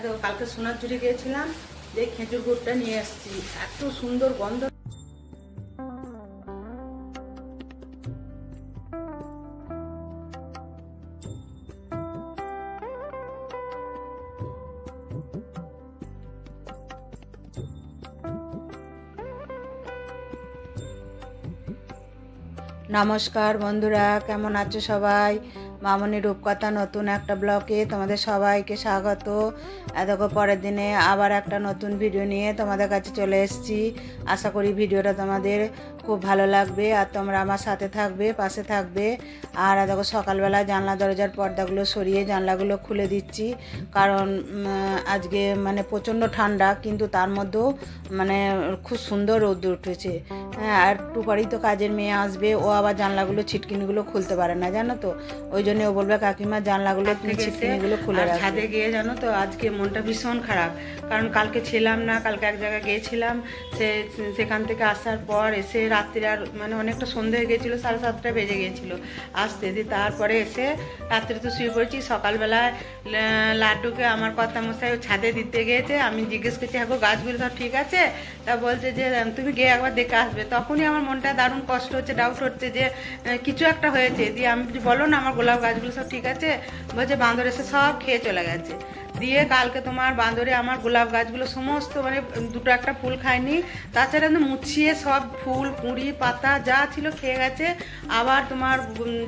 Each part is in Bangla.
দেখো কালকে সোনারঝুরি গিয়েছিলাম, যে খেজুর গুড়টা নিয়ে আসছি, এত সুন্দর গন্ধ। নমস্কার বন্ধুরা, কেমন আছো সবাই? মামনি রূপকথা নতুন একটা ব্লগে তোমাদের সবাইকে স্বাগত। দেখো পরের দিনে আবার একটা নতুন ভিডিও নিয়ে তোমাদের কাছে চলে এসেছি। আশা করি ভিডিওটা তোমাদের খুব ভালো লাগবে আর তোমরা আমার সাথে থাকবে, পাশে থাকবে। আর দেখো সকালবেলা জানলা দরজার পর্দাগুলো সরিয়ে জানলাগুলো খুলে দিচ্ছি, কারণ আজকে মানে প্রচণ্ড ঠান্ডা, কিন্তু তার মধ্যেও মানে খুব সুন্দর রোদ উঠেছে। হ্যাঁ, আর একটু পরেই তো কাজের মেয়ে আসবে, ও আবার জানলাগুলো ছিটকিনিগুলো খুলতে পারে না, জানো তো। ওই জন্য ও বলবে কাকিমা জানলাগুলো ছিটকিনিগুলো খুলে রাখবে। ছাদে গিয়ে জানো তো আজকে মনটা ভীষণ খারাপ, কারণ কালকে ছিলাম না, কালকে এক জায়গায় গিয়েছিলাম। সেখান থেকে আসার পর এসে রাত্রি আর মানে অনেকটা সন্ধে হয়ে গিয়েছিলো, 7:30 বেজে গিয়েছিলো আসতে। তারপরে এসে রাত্রে তো শুয়ে পড়েছি। সকালবেলায় লাড্ডুকে আমার কর্তামশাই ছাদে দিতে গিয়েছে, আমি জিজ্ঞেস করছি হ্যাঁ গাছগুলো সব ঠিক আছে? তা বলছে যে তুমি গিয়ে একবার দেখে আসবে। তখনই আমার মনটা দারুণ কষ্ট হচ্ছে, ডাউট হচ্ছে যে কিছু একটা হয়েছে। দিয়ে আমি বলো না আমার গোলাপ গাছগুলো সব ঠিক আছে? বলছে বাঁদর এসে সব খেয়ে চলে গেছে। দিয়ে কালকে তোমার বাঁদরে আমার গোলাপ গাছগুলো সমস্ত মানে দুটো একটা ফুল খায়নি, তাছাড়া মুছিয়ে সব ফুল কুঁড়ি পাতা যা ছিল খেয়ে গেছে। আবার তোমার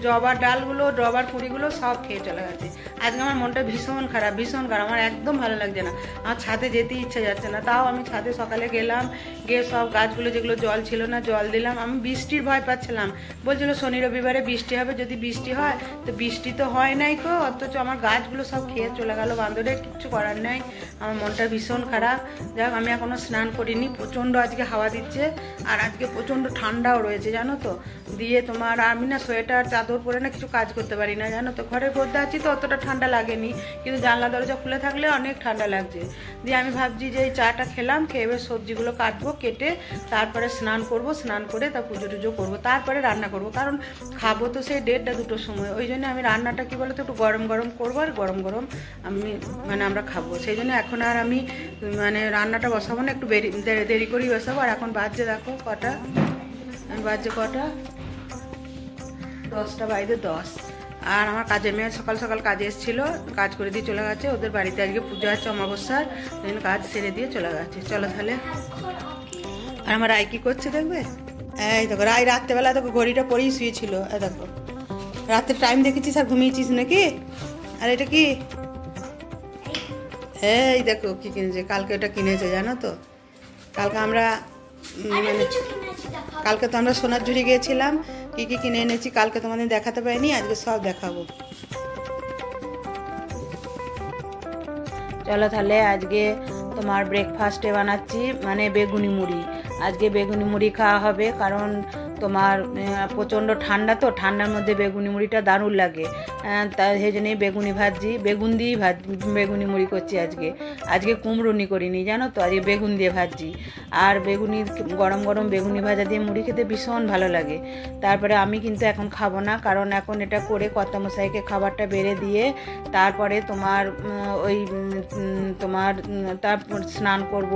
জবার ডালগুলো জবার কুঁড়িগুলো সব খেয়ে চলে গেছে। আজকে আমার মনটা ভীষণ খারাপ, ভীষণ খারাপ, আমার একদম ভালো লাগছে না। আমার ছাদে যেতে ইচ্ছা যাচ্ছে না। তাও আমি ছাদে সকালে গেলাম, গিয়ে সব গাছগুলো যেগুলো জল ছিল না জল দিলাম। আমি বৃষ্টির ভয় পাচ্ছিলাম, বলছিল শনি রবিবারে বৃষ্টি হবে, যদি বৃষ্টি হয় তো বৃষ্টি তো হয় নাই কো, অথচ আমার গাছগুলো সব খেয়ে চলে গেল বাঁদরে। কিচ্ছু করার নাই, আমার মনটা ভীষণ খারাপ। যাক আমি এখনো স্নান করিনি, প্রচণ্ড আজকে হাওয়া দিচ্ছে আর আজকে প্রচণ্ড ঠান্ডাও রয়েছে জানো তো। দিয়ে তোমার আমি না সোয়েটার চাদর পরে না কিছু কাজ করতে পারি না জানো তো। ঘরের মধ্যে আছি তো অতটা ঠান্ডা লাগেনি, কিন্তু জানলা দরজা খুলে থাকলে অনেক ঠান্ডা লাগছে। দিয়ে আমি ভাবছি যে এই চাটা খেলাম, খেয়ে এবার সবজিগুলো কাটবো, কেটে তারপরে স্নান করব, স্নান করে তা পুজো টুজো করবো, তারপরে রান্না করব, কারণ খাবো তো সেই 1:30-2টোর সময়। ওই জন্য আমি রান্নাটা কি বলতো একটু গরম গরম করবো, আর গরম গরম আমি মানে আমরা খাবো। সেই জন্য এখন আর আমি মানে রান্নাটা বসাবো না, একটু দেরি করেই বসাবো। আর এখন বাজছে দেখো কটা, বাজছে কটা 10:10। আর আমার কাজের মেয়ে সকাল সকাল কাজে এসেছিলো, কাজ করে দিয়ে চলে গেছে। ওদের বাড়িতে আজকে পুজো আছে অমাবস্যার, ওই জন্য কাজ সেরে দিয়ে চলে গেছে। চলো তাহলে। আর আমার রায় কি করছে দেখবে? এই দেখো রায় রাত্রেবেলা দেখো ঘড়িটা পরেই শুয়েছিল। এই দেখো রাতের টাইম দেখেছিস আর ঘুমিয়েছিস নাকি? আর এটা কি? এই দেখো কি কিনেছে, কালকে ওটা কিনেছে জানো তো। কালকে আমরা মানে কালকে তো আমরা সোনারঝুরি গিয়েছিলাম, কি কি কিনে এনেছি কালকে তোমাদের দেখাতে পারিনি, আজকে সব দেখাবো। চলো তাহলে আজকে তোমার ব্রেকফাস্টে বানাচ্ছি মানে বেগুনি মুড়ি। আজকে বেগুনি মুড়ি খাওয়া হবে, কারণ তোমার প্রচণ্ড ঠান্ডা তো, ঠান্ডার মধ্যে বেগুনি মুড়িটা দারুণ লাগে। তাই সেই জন্যই বেগুনি ভাজছি, বেগুন দিয়েই বেগুনি মুড়ি করছি আজকে। আজকে কুমড়ুনি করিনি জানো তো, আজকে বেগুন দিয়ে ভাজছি। আর বেগুনি গরম গরম বেগুনি ভাজা দিয়ে মুড়ি খেতে ভীষণ ভালো লাগে। তারপরে আমি কিন্তু এখন খাবো না, কারণ এখন এটা করে কর্তামশাইকে খাবারটা বেড়ে দিয়ে তারপরে তোমার ওই তোমার তারপর স্নান করব,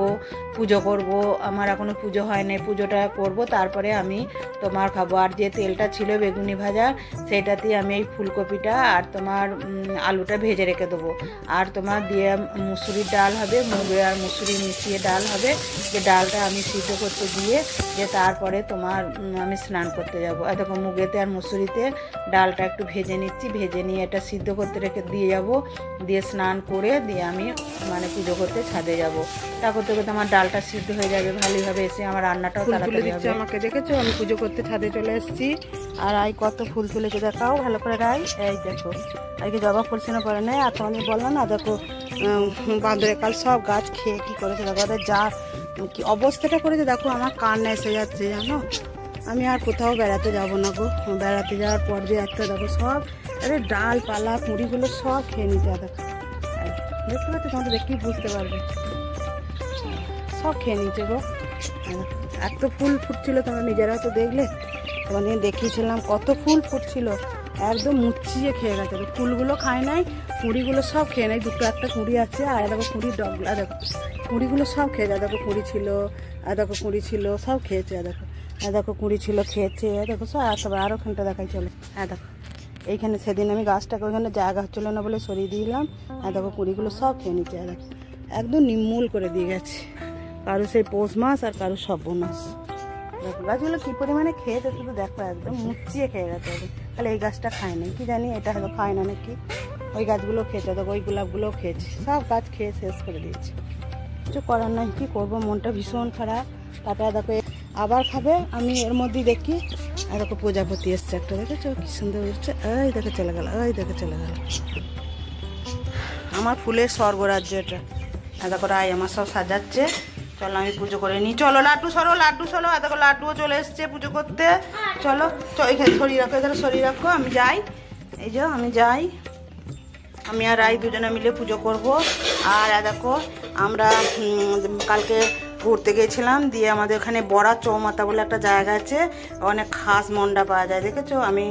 পুজো করব। আমার এখনও পুজো হয় না, পুজোটা করব তারপরে আমি তোমার খাবো। আর যে তেলটা ছিল বেগুনি ভাজা, সেটাতেই আমি এই ফুলকপিটা আর তোমার আলুটা ভেজে রেখে দেবো। আর তোমার দিয়ে মুসুরির ডাল হবে, মুগে আর মুসুরি মিশিয়ে ডাল হবে, যে ডালটা আমি সিদ্ধ করতে দিয়ে যে তারপরে তোমার আমি স্নান করতে যাবো। আর দেখো মুগেতে আর মুসুরিতে ডালটা একটু ভেজে নিচ্ছি, ভেজে নিয়ে এটা সিদ্ধ করতে রেখে দিয়ে যাব, দিয়ে স্নান করে দিয়ে আমি মানে পুজো করতে ছাদে যাব। তা করতে করতে আমার ডালটা সিদ্ধ হয়ে যাবে ভালোভাবে, এসে আমার রান্নাটাও তাড়াতাড়ি হবে। আমাকে দেখেছো আমি পুজো করতে ছাদে চলে এসেছি। আর আই কত ফুল তুলেছে দেখাও ভালো করে রাই। এই দেখো আজকে জবা ফুল ছিল পরে নেই, আর তোমাকে বললাম না দেখো বাঁদরে কাল সব গাছ খেয়ে কি করেছে দেখো, যা কি অবস্থাটা করেছে দেখো। আমার কান্না এসে যাচ্ছে জানো। আমি আর কোথাও বেড়াতে যাব না গো, বেড়াতে যাওয়ার পর যে একটা দেখো সব আরে ডালপালা কুঁড়িগুলো সব খেয়ে নিতে। দেখো দেখতে পাচ্ছ, তোমাদের দেখতেই বুঝতে পারবে, সব খেয়ে নিচ্ছে গো। এত ফুল ফুটছিল, তোমরা নিজেরাও তো দেখলে, তোমাদের দেখিয়েছিলাম কত ফুল ফুটছিল, একদম মুচিয়ে খেয়ে গেছে। ফুলগুলো খায় নাই, কুঁড়িগুলো সব খেয়ে নেয়, দুটো একটা কুঁড়ি আছে, আর দেখো কুঁড়ির ডগলা দেখো, কুঁড়িগুলো সব খেয়ে যায়। দেখো কুঁড়ি ছিল, আর দেখো কুঁড়ি ছিল, সব খেয়েছে। দেখো দেখো কুঁড়ি ছিল, খেয়েছে। দেখো সব আসবে, আর ওখানটা দেখাই চলো। হ্যাঁ দেখো এইখানে সেদিন আমি গাছটাকে ওইখানে জায়গা হচ্ছিলো না বলে সরিয়ে দিলাম। হ্যাঁ দেখো কুঁড়িগুলো সব খেয়ে নিচ্ছে। দেখো একদম নির্মূল করে দিয়ে গেছে, কারো সেই পৌষ মাস আর কারো সর্বনাশ। দেখো গাছগুলো কী পরিমাণে খেয়েছে শুধু দেখো, একদম মুচিয়ে খেয়ে গেছে। তাহলে এই গাছটা খায় না কি জানি, এটা হয়তো খায় না নাকি। ওই গাছগুলো খেয়েছে, দেখো ওই গোলাপগুলোও খেয়েছে, সব গাছ খেয়ে শেষ করে দিয়েছে। কিছু করার নাই, কী করবো, মনটা ভীষণ খারাপ। তারপরে দেখো আবার খাবে, আমি এর মধ্যেই দেখি আর দেখো প্রজাপতি এসছে একটা, দেখেছো কি সুন্দর উঠছে। এই দেখে চলে গেল, এই দেখে চলে গেল। আমার ফুলের স্বর্গরাজ্য এটা। দেখো রায় আমার সব সাজাচ্ছে। চলো আমি পুজো করে নিই। চলো লাড্ডু সরো, লাড্ডু সরো। দেখো লাড্ডুও চলে এসছে পুজো করতে। চলো এখানে সরিয়ে রাখো, এখানে সরিয়ে রাখো, আমি যাই। এই যে আমি যাই, আমি আর রাই দুজনে মিলে পুজো করব। আর দেখো আমরা কালকে ঘুরতে গিয়েছিলাম, দিয়ে আমাদের ওখানে বড়া চৌমাথা বলে একটা জায়গা আছে, অনেক খাস মন্ডা পাওয়া যায়, দেখেছো। আমি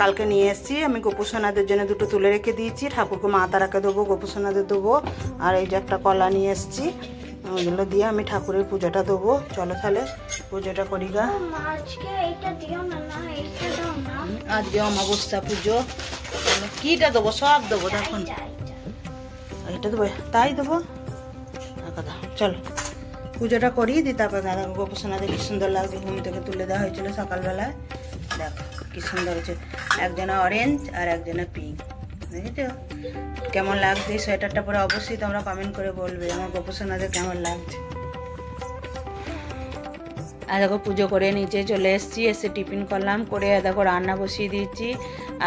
কালকে নিয়ে এসেছি, আমি গোপুসোনাদের জন্য দুটো তুলে রেখে দিয়েছি, ঠাকুরকে মা তারাকে দেবো, গোপুসোনাদের দেবো। আর এই যে একটা কলা নিয়ে এসেছি, ওইগুলো দিয়ে আমি ঠাকুরের পুজোটা দেবো। চলো তাহলে পুজোটা করি গা। আজকে অমাবস্যা পুজো, কিটা দেবো, সব দেবো। দেখুন এটা দেবো, তাই দেবো কথা। চলো পুজোটা করি দিই, তারপর দাদা গোপসোনাদের কি সুন্দর লাগছে, ঘুম থেকে তুলে দেওয়া হয়েছিল সকালবেলায়। দেখো কি সুন্দর হচ্ছে, একজনে অরেঞ্জ আর একজনে পিঙ্ক, দেখেছো কেমন লাগছে। এই সোয়েটারটা পরে অবশ্যই তোমরা কমেন্ট করে বলবে আমার গোপসোনাদের কেমন লাগছে। আর দেখো পুজো করে নিচে চলে এসেছি, এসে টিফিন করলাম, করে দেখো রান্না বসিয়ে দিয়েছি।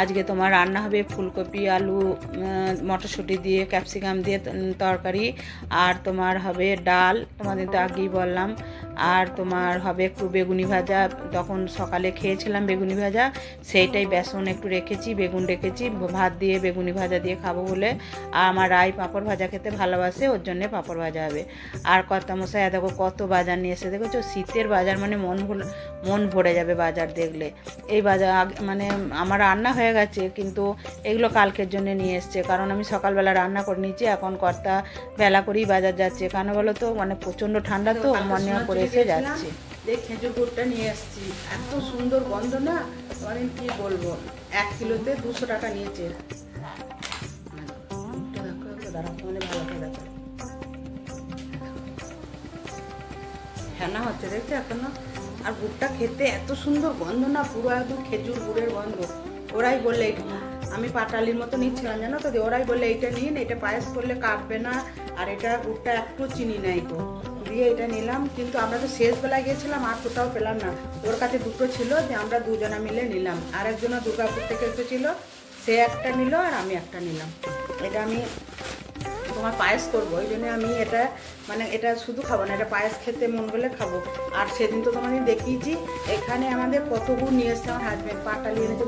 আজকে তোমার রান্না হবে ফুলকপি, আলু, মটরশুঁটি দিয়ে, ক্যাপসিকাম দিয়ে তরকারি। আর তোমার হবে ডাল, তোমাদের তো আগেই বললাম। আর তোমার হবে একটু বেগুনি ভাজা, তখন সকালে খেয়েছিলাম বেগুনি ভাজা, সেইটাই বেসন একটু রেখেছি, বেগুন রেখেছি, ভাত দিয়ে বেগুনি ভাজা দিয়ে খাবো বলে। আর আমার রাই পাঁপড় ভাজা খেতে ভালোবাসে, ওর জন্যে পাঁপড় ভাজা হবে। আর কর্তামশাই দেখো কত বাজার নিয়ে এসে, দেখেছো শীতের বাজার মানে মন ভরে যাবে বাজার দেখলে। এই বাজার মানে আমার রান্না হয়ে গেছে, কিন্তু এগুলো কালকের জন্য নিয়ে এসছে, কারণ আমি সকালবেলা রান্না করে নিয়েছি। এখন কর্তা বেলা করেই বাজার যাচ্ছে, কেন বলো তো, মানে প্রচণ্ড ঠান্ডা তো, মনে করে এসে যাচ্ছে। এই খেজুর গুড়টা নিয়ে এসছি, এত সুন্দর গন্ধ না, মানে কি বলবো। 1 কিলোতে 200 টাকা নিয়েছে। ফেনা হচ্ছে দেখছো এখনো। আর গুড়টা খেতে এত সুন্দর গন্ধ না, পুরো একদম খেজুর গুড়ের গন্ধ। ওরাই বললে, আমি পাটালির মতো নিচ্ছিলাম জানো তো, ওরাই বললে এইটা নিন, এটা পায়েস করলে কাটবে না, আর এটা গুড়টা একটু চিনি নাই তো, দিয়ে এটা নিলাম। কিন্তু আমরা তো শেষ বেলায় গিয়েছিলাম, আর কোথাও পেলাম না। ওর কাছে দুটো ছিল, যে আমরা দুজনা মিলে নিলাম। আর একজনা দুর্গাপুর থেকে এসেছিলো, সে একটা নিল আর আমি একটা নিলাম। এটা আমি তোমার পায়েস করবো, ওই জন্য আমি এটা মানে এটা শুধু খাবো না, এটা পায়েস খেতে মন করলে খাবো। আর সেদিন তো তোমাদের দেখিয়েছি, এখানে আমাদের কত গুড় নিয়ে এসছে আমার হাজব্যান্ড। পাটালি এনেছে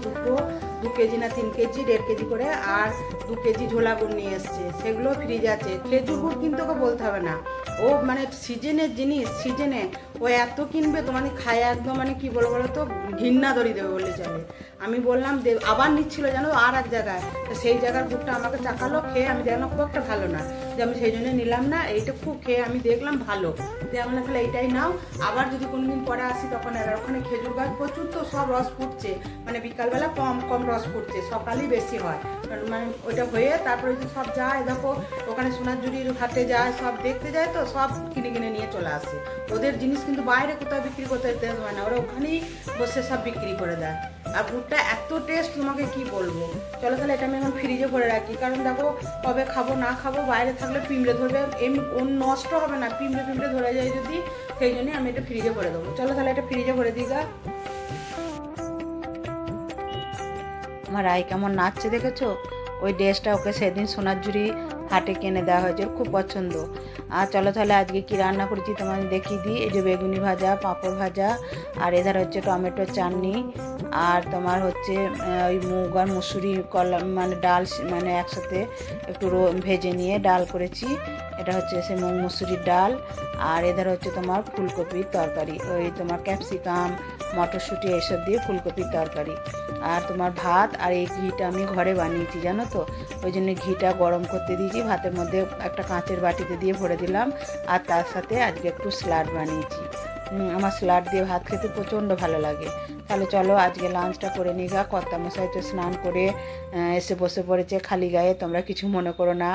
2 কেজি না 3 কেজি, 1.5 কেজি করে, আর 2 কেজি ঝোলা গুড় নিয়ে এসছে, সেগুলো ফ্রিজ আছে। খেজুর গুড় কিন্তু ওকে বলতে হবে না, ও মানে সিজনের জিনিস, সিজনে ও এত কিনবে, তোমাদের খায় একদম মানে কি বলো তো, ঘৃণা ধরিয়ে দেবে বলে চলে। আমি বললাম আবার নিচ্ছিল জানো আর এক জায়গায়, তো সেই জায়গার গুড়টা আমাকে চাকালো, খেয়ে আমি দেখলাম খুব একটা ভালো না, যে আমি সেই জন্য নিলাম না। এইটা খুব খেয়ে আমি দেখলাম ভালো, যে আমি তাহলে এইটাই নাও। আবার যদি কোনোদিন পরে আসি তখন ওখানে খেজুর গাছ প্রচুর, তো সব রস ফুটছে, মানে বিকালবেলা কম কম রস ফুটছে, সকালেই বেশি হয়, মানে ওইটা হয়ে তারপরে সব যায়। দেখো ওখানে সোনাঝুরির হাটে যায়, সব দেখতে যায়, তো সব কিনে কিনে নিয়ে চলে আসে। ওদের জিনিস কিন্তু বাইরে কোথাও বিক্রি করতে যেতে হয় না, ওরা ওখানেই বসে সব বিক্রি করে দেয়। আর গুড়টা এত টেস্ট তোমাকে কি বলবো। চলো তাহলে এটা আমি এখন ফ্রিজে ভরে রাখি, কারণ দেখো কবে খাবো না খাবো, বাইরে থাকলে পিঁমড়ে ধরবে, এমনি নষ্ট হবে না, পিঁমড়ে ধরে যায় যদি, সেই জন্যই আমি এটা ফ্রিজে ভরে দেবো। চলো তাহলে এটা ফ্রিজে ভরে দিই গা। আমার রাই কেমন নাচছে দেখেছো, ওই ড্রেসটা ওকে সেদিন সোনাঝুরি হাটে কিনে দেওয়া হয়েছে, খুব পছন্দ। আর চলো তাহলে আজকে কি রান্না করেছি তোমাদের দেখিয়ে দিই। এই যে বেগুনি ভাজা, পাঁপড় ভাজা, আর এধার হচ্ছে টমেটো চাটনি, আর তোমার হচ্ছে ওই মুগ আর মুসুরি কলা মানে ডাল, মানে একসাথে একটু ভেজে নিয়ে ডাল করেছি। এটা হচ্ছে সে মুগ মসুরির ডাল, আর এধার হচ্ছে তোমার ফুলকপির তরকারি, ওই তোমার ক্যাপসিকাম মটরশুঁটি এইসব দিয়ে ফুলকপির তরকারি, আর তোমার ভাত। আর এই ঘিটা আমি ঘরে বানিয়েছি জানো তো, ওই জন্য ঘিটা গরম করতে দিয়েছি, ভাতের মধ্যে একটা কাঁচের বাটিতে দিয়ে ভরে দিলাম। আর তার সাথে আজকে একটু স্যালাড বানিয়েছি। আমার স্যালাড দিয়ে ভাত খেতে প্রচণ্ড ভালো লাগে। তাহলে চলো আজকে লাঞ্চটা করে নিই গা। কর্তামশাই তো স্নান করে এসে বসে পড়েছে খালি গায়ে, তোমরা কিছু মনে করো না,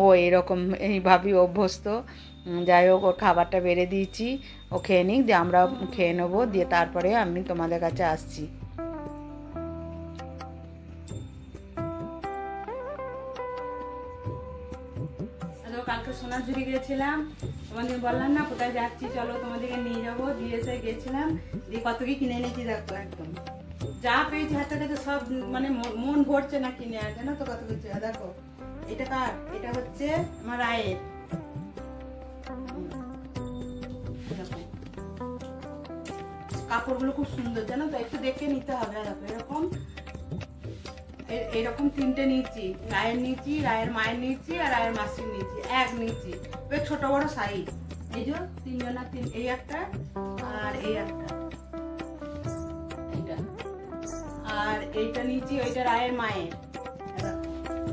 ও এরকম এইভাবেই অভ্যস্ত। যাই হোক, ওর খাবারটা বেড়ে দিয়েছি, ও খেয়ে নিক, দিয়ে আমরা খেয়ে নেবো, দিয়ে তারপরে আমি তোমাদের কাছে আসছি। কালকে সোনাঝুরি গেছিলাম, তোমাদের বললাম না কোথায় যাচ্ছি, চলো তোমাদেরকে নিয়ে যাবো, দিয়ে এসে গেছিলাম, দিয়ে কত কি কিনে এনেছি দেখো, একদম যা পেয়েছি হাতে কাছে সব, মানে মন ভরছে না কিনে, আর জানো তো কত কিছু। দেখো এটা কার, এটা হচ্ছে আমার রায়ের, কাপড়গুলো খুব সুন্দর জানো তো, একটু দেখে নিতে হবে। দেখো এরকম এরকম তিনটে নিয়েছি, রায়ের নিয়েছি, রায়ের মায়ের নিয়েছি, আর রায়ের মাসির নিয়েছি, এক নিয়েছি, ওই ছোট বড় সাইজ। এই যে তিনজনা এই একটা আর এই একটা, এইটা আর এইটা নিয়েছি, ওইটা রায়ের মায়ের,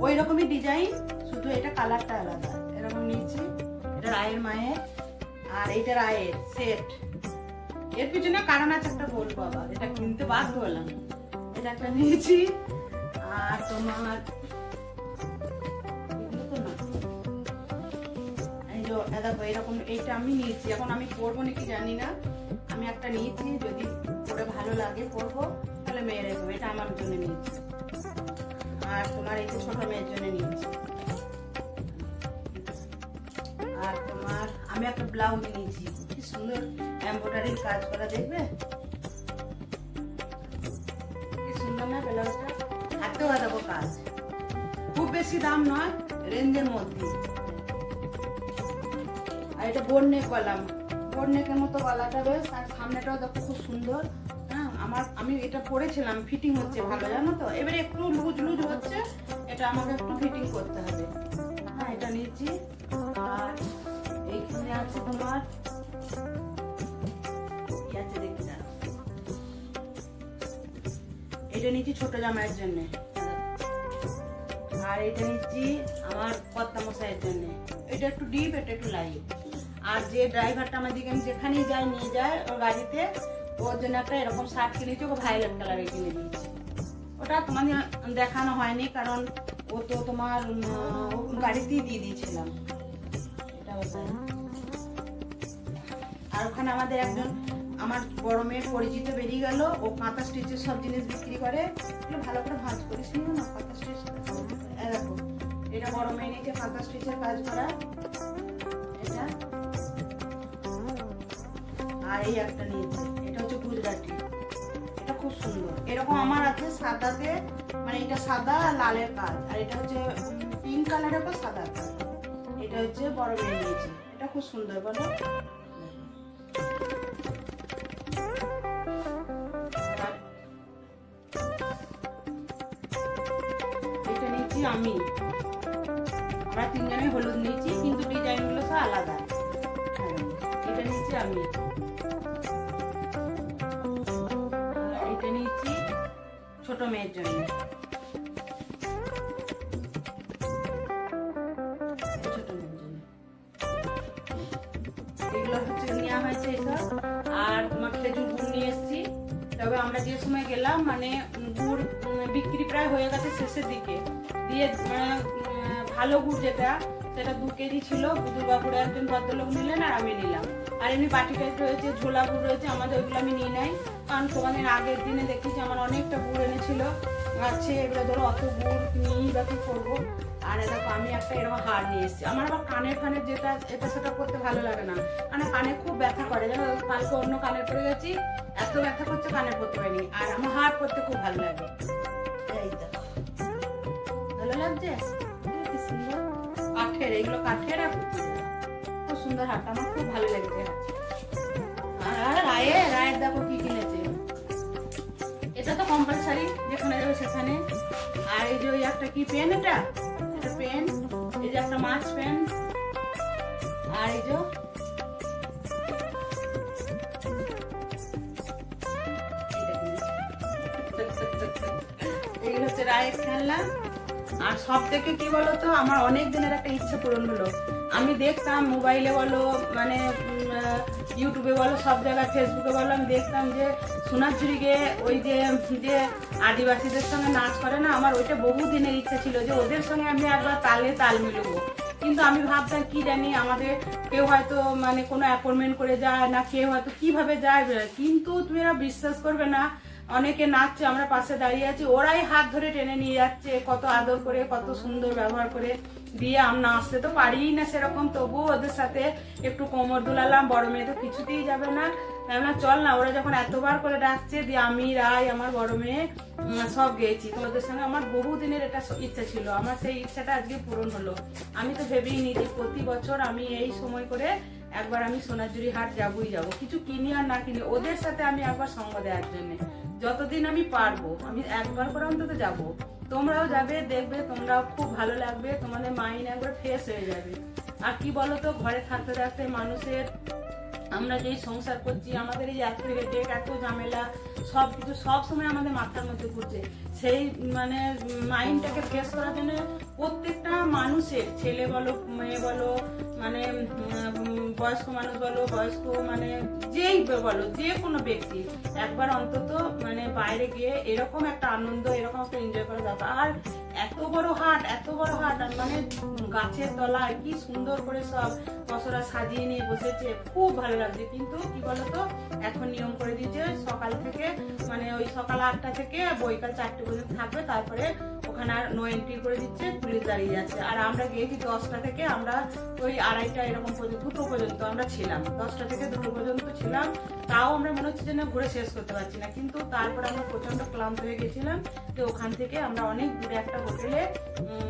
ওই রকমই ডিজাইন, শুধু এটা কালারটা আলাদা। এরকম নিয়েছি, এটা রায়ের মায়ের, আর এইটা রায়ের সেট। এর পিছনে কারণ আছে একটা, বলবো আবার, এটা কিনতে বাধ্য হলাম। এটা একটা নিয়েছি, আর তোমার দেখো এরকম এইটা আমি নিয়েছি, এখন আমি পরবো নাকি জানি না, আমি একটা নিয়েছি, যদি পরে ভালো লাগে পরবো, তাহলে মেয়ের দেবো, এটা আমার জন্য নিয়েছি। আর তোমার এই যে ছোট মেয়ের জন্য নিয়েছি। আর তোমার আমি একটা ব্লাউজ নিয়েছি, কি সুন্দর এমব্রয়ডারির কাজ করা, দেখবে কি সুন্দর না ব্লাউজটা, হাতেও দেখো কাজ, খুব বেশি দাম নয়, রেঞ্জের মধ্যে। আর এটা বোর্ড নেক গলাম, বোর্ড নেকের মতো গলাটা বেশ, আর সামনেটাও দেখো খুব সুন্দর। হ্যাঁ, আমি এটা পরেছিলাম, ফিটিং হচ্ছে ভালো জানো তো, এবারে একটু লুজ লুজ হচ্ছে, এটা আমাকে একটু ফিটিং করতে হবে। হ্যাঁ, এটা নিয়েছি। আর এইখানে আছে তোমার কি আছে দেখি না, এটা নিয়েছি ছোট জামাইয়ের জন্য, আর এটা নিচ্ছি আমার কর্তামশাইয়ের জন্য। এটা একটু ডিপ, এটা একটু লাইট। আর যে ড্রাইভারটা আমাদেরকে যেখানেই যায় নিয়ে যায় ওর গাড়িতে, ওর জন্য একটা এরকম শার্ট কিনেছি, ওকে ভায়োলেট কালারে কিনে দিয়েছি। ওটা তোমাদের দেখানো হয়নি, কারণ ও তো তোমার গাড়িতেই দিয়ে দিয়েছিলাম। এটা আর ওখানে আমাদের একজন আমার বড় মেয়ের পরিচিত বেরিয়ে গেল, ও কাঁথা স্টিচের সব জিনিস বিক্রি করে, ভালো করে ভাঁজ করিস নি না কাঁথা স্টিচ। দেখো এটা বড় মেয়ে নিয়েছে কাঁথা স্টিচের কাজ করা, এটা। আর এই একটা নিয়েছে, এটা হচ্ছে গুজরাটি, এটা খুব সুন্দর। এরকম আমার আছে সাদাতে, মানে এটা সাদা আর লালের কাজ, আর এটা হচ্ছে পিঙ্ক কালারের পর সাদা কাজ। এটা হচ্ছে বড় মেয়ে নিয়েছে, এটা খুব সুন্দর বলো। এটা নিয়েছি আমি, আমরা তিনজনে হলুদ নিয়েছি, কিন্তু ডিজাইন গুলো সব আলাদা। এটা নিয়েছি আমি, এটা নিয়েছি ছোট মেয়ের জন্য, এগুলো হচ্ছে নেওয়া হয়েছে এসব। আর তোমার খেজুর গুড় নিয়ে এসেছি, তবে আমরা যে সময় গেলাম মানে গুড় বিক্রি প্রায় হয়ে গেছে শেষের দিকে, দিয়ে ভালো গুড় যেটা, সেটা 2 কেজি ছিল। দুর্গাপুরে একজন ভদ্রলোক নিলেন আর আমি নিলাম। আর এমনি বাটি টাইপ রয়েছে, ঝোলা গুড় রয়েছে, আমাদের ওইগুলো আমি নিই নাই, কারণ তোমাদের আগের দিনে দেখেছি আমার অনেকটা গুড় এনেছিল আছে, এগুলো ধরো অত গুড় নিয়েই বা কি করবো। আর দেখো আমি একটা এরকম হার নিয়ে এসেছি, আমার আবার কানের ফানের যেটা এটা সেটা করতে ভালো লাগে না, মানে কানে খুব ব্যথা করে জানো। কালকে অন্য কানের পরে গেছি, এত ব্যথা করছে কানের পরতে পারিনি, আর আমার হার করতে খুব ভালো লাগে। এই দেখো ভালো লাগছে, কি সুন্দর কাঠের, এগুলো কাঠের, আর খুব সুন্দর হারটা, আমার খুব ভালো লেগেছে। আর রায়ের দেখো কি কিনেছে, এটা তো কম্পালসারি যেখানে যাবে সেখানে। আর এই যে ওই একটা কি পেন, এটা পেন, এই যে একটা মাছ পেন, রাইস খেললাম। আর সব থেকে কি বলতো, আমার অনেক দিনের একটা ইচ্ছা পূরণ হলো। আমি দেখতাম মোবাইলে বলো, মানে ইউটিউবে বলো, সব জায়গায় ফেসবুকে বলো, আমি দেখতাম যে সোনাঝুরি ওই যে আদিবাসীদের সঙ্গে নাচ করে না, আমার ওইটা বহু দিনের ইচ্ছা ছিল যে ওদের সঙ্গে আমি একবার তালে তাল মিলবো। কিন্তু আমি ভাবতাম কি জানি আমাদের কেউ হয়তো মানে কোনো অ্যাপয়েন্টমেন্ট করে যায় না, কেউ হয়তো কিভাবে যায়। কিন্তু তুমি বিশ্বাস করবে না, অনেকে নাচছে, আমরা পাশে দাঁড়িয়ে আছি, ওরাই হাত ধরে টেনে নিয়ে যাচ্ছে, কত আদর করে, কত সুন্দর ব্যবহার করে দিয়ে। আমি নাচতে তো পারিই না সেরকম, তবুও ওদের সাথে একটু কোমর দুলালাম। বড় মেয়ে তো কিছুতেই যাবে না, না চল না, ওরা যখন এতবার করে ডাকছে, দিয়ে আমি রাই আমার বড় মেয়ে সব গেছি। তো ওদের সঙ্গে আমার বহু দিনের একটা ইচ্ছা ছিল, আমার সেই ইচ্ছাটা আজকে পূরণ হলো। আমি তো ভেবেই নি যে প্রতি বছর আমি এই সময় করে একবার আমি সোনাঝুরি হাট যাবই যাবো, কিছু কিনি আর না কিনি, ওদের সাথে আমি একবার সঙ্গ দেওয়ার জন্য যতদিন আমি পারবো আমি একবার করে অন্তত যাবো। তোমরাও যাবে, দেখবে তোমরাও খুব ভালো লাগবে, তোমাদের মাইন্ড একবার ফ্রেশ হয়ে যাবে। আর কি বলতো, ঘরে থাকতে থাকতে মানুষের, আমরা যেই সংসার করছি, আমাদের এই এত হেডেক, এত ঝামেলা, সব কিছু সব সময় আমাদের মাথার মধ্যে ঘুরছে। সেই মানে মাইন্ডটাকে ফ্রেশ করার জন্য প্রত্যেকটা মানুষের, ছেলে বলো মেয়ে বলো, মানে বয়স্ক মানুষ বলো, বয়স্ক মানে যেই বলো, যে কোনো ব্যক্তি একবার অন্তত মানে বাইরে গিয়ে এরকম একটা আনন্দ, এরকম একটা এনজয় করা দরকার। আর এত বড় হাট, এত বড় হাট, মানে গাছের তলায় কি সুন্দর করে সব বছরা সাজিয়ে নিয়ে বসেছে, খুব ভালো লাগছে। কিন্তু কি বলতো, এখন নিয়ম করে দিয়েছে সকাল থেকে, মানে ওই সকাল 8টা থেকে বৈকাল 4টে পর্যন্ত থাকবে, তারপরে ওখানে আর নো এন্ট্রি করে দিচ্ছে, পুলিশ দাঁড়িয়ে যাচ্ছে। আর আমরা গিয়েছি 10টা থেকে, আমরা ওই 2:30 এরকম পর্যন্ত, 2টো পর্যন্ত আমরা ছিলাম, 10টা থেকে 2টো পর্যন্ত ছিলাম। তাও আমরা মনে হচ্ছে যে না, ঘুরে শেষ করতে পারছি না। কিন্তু তারপরে আমরা প্রচন্ড ক্লান্ত হয়ে গেছিলাম, তো ওখান থেকে আমরা অনেক দূরে একটা হোটেলে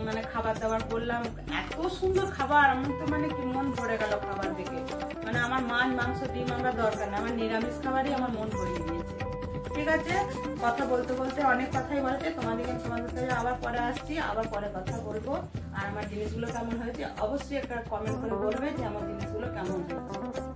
মানে খাবার দাবার করলাম। এত সুন্দর খাবার, আমার তো মানে কি মন ভরে গেল খাবার দেখে। মানে আমার মাছ মাংস ডিম আমরা দরকার না, আমার নিরামিষ খাবারই আমার মন ভরিয়ে দিয়েছে। ঠিক আছে, কথা বলতে বলতে অনেক কথাই বলেছে, তোমাদের সাথে আবার পরে আসছি, আবার পরে কথা বলবো। আর আমার জিনিসগুলো কেমন হয়েছে অবশ্যই একটা কমেন্ট করে বলবে যে আমার জিনিসগুলো কেমন হয়েছে।